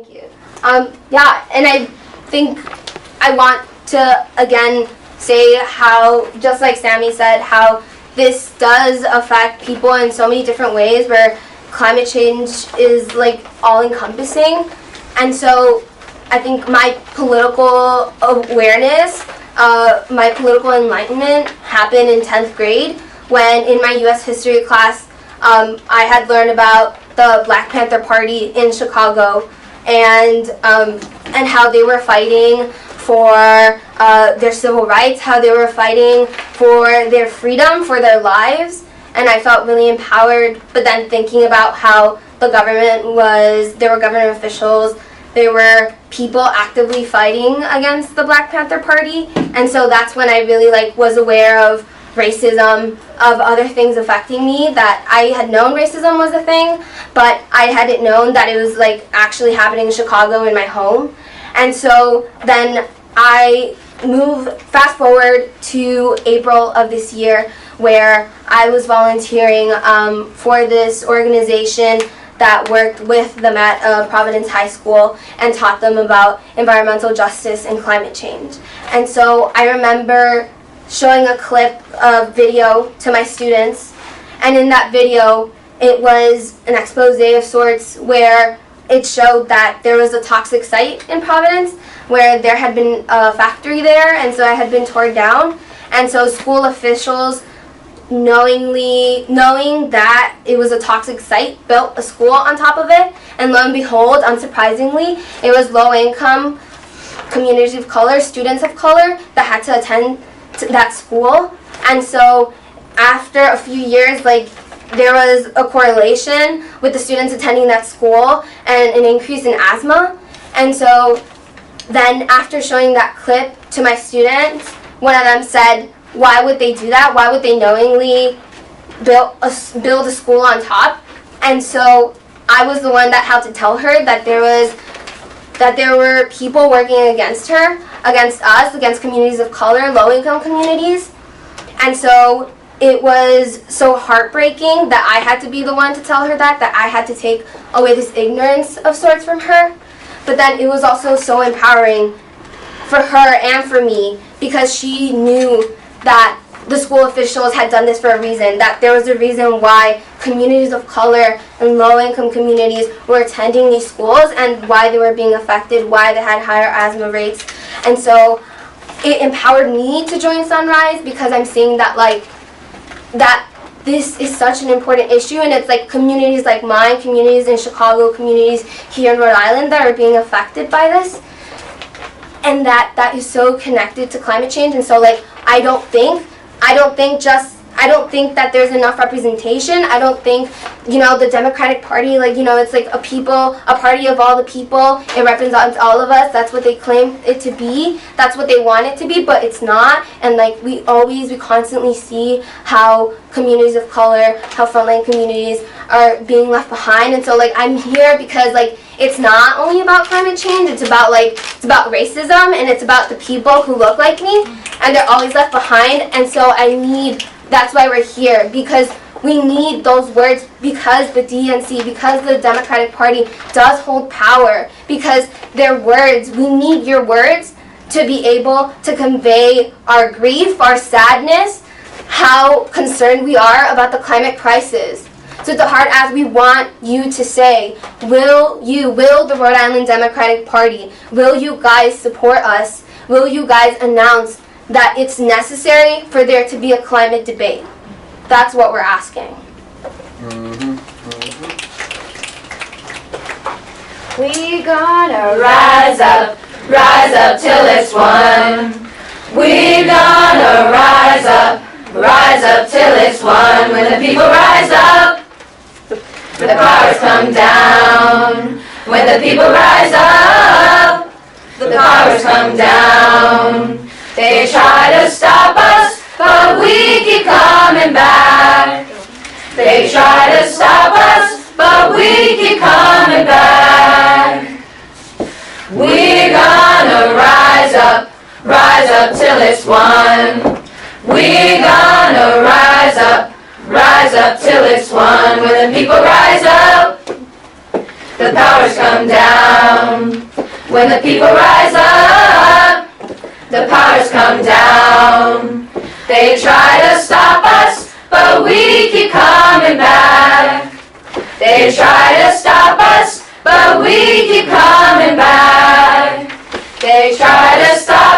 Thank you. Yeah, and I think I want to again say how, just like Sammy said, how this does affect people in so many different ways, where climate change is like all-encompassing. And so I think my political awareness, my political enlightenment happened in 10th grade when in my U.S. history class I had learned about the Black Panther Party in Chicago and how they were fighting for their civil rights, how they were fighting for their freedom, for their lives. And I felt really empowered, but then thinking about how the government there were government officials, there were people actively fighting against the Black Panther Party. And so that's when I really was aware of racism, of other things affecting me, that I had known racism was a thing, but I hadn't known that it was actually happening in Chicago in my home. And so then I fast forward to April of this year, where I was volunteering for this organization that worked with them at Providence High School and taught them about environmental justice and climate change. And so I remember showing a clip of video to my students, and in that video it was an expose of sorts where it showed that there was a toxic site in Providence where there had been a factory there, and so it had been torn down. And so school officials, knowing that it was a toxic site, built a school on top of it, and lo and behold, unsurprisingly, it was low-income communities of color, students of color, that had to attend that school. And so after a few years, there was a correlation with the students attending that school and an increase in asthma. And so then after showing that clip to my students, one of them said, why would they do that? Why would they knowingly build a school on top? And so I was the one that had to tell her that there were people working against her, against us, against communities of color, low-income communities. And so it was so heartbreaking that I had to be the one to tell her that I had to take away this ignorance of sorts from her. But then it was also so empowering for her and for me, because she knew that the school officials had done this for a reason, that there was a reason why communities of color and low-income communities were attending these schools and why they were being affected, why they had higher asthma rates. And so it empowered me to join Sunrise, because I'm seeing that that this is such an important issue, and it's communities like mine, communities in Chicago, communities here in Rhode Island that are being affected by this, and that is so connected to climate change. And so I don't think that there's enough representation. I don't think, the Democratic Party, it's a party of all the people. It represents all of us. That's what they claim it to be. That's what they want it to be, but it's not. And we constantly see how communities of color, how frontline communities are being left behind. And so I'm here because it's not only about climate change. It's about racism, and it's about the people who look like me, and they're always left behind. And so that's why we're here, because we need those words, because the DNC, because the Democratic Party does hold power, because their words, we need your words to be able to convey our grief, our sadness, how concerned we are about the climate crisis. So it's a hard ask. We want you to say, will the Rhode Island Democratic Party, will you guys support us? Will you guys announce that it's necessary for there to be a climate debate? That's what we're asking. We gonna rise up till it's won. We gonna rise up till it's won. When the people rise up, the powers come down. When the people rise up, the powers come down. They try to stop us, but we keep coming back. They try to stop us, but we keep coming back. We're gonna rise up till it's won. We're gonna rise up till it's won. When the people rise up, the powers come down. When the people rise up, the powers come down. They try to stop us, but we keep coming back. They try to stop us, but we keep coming back. They try to stop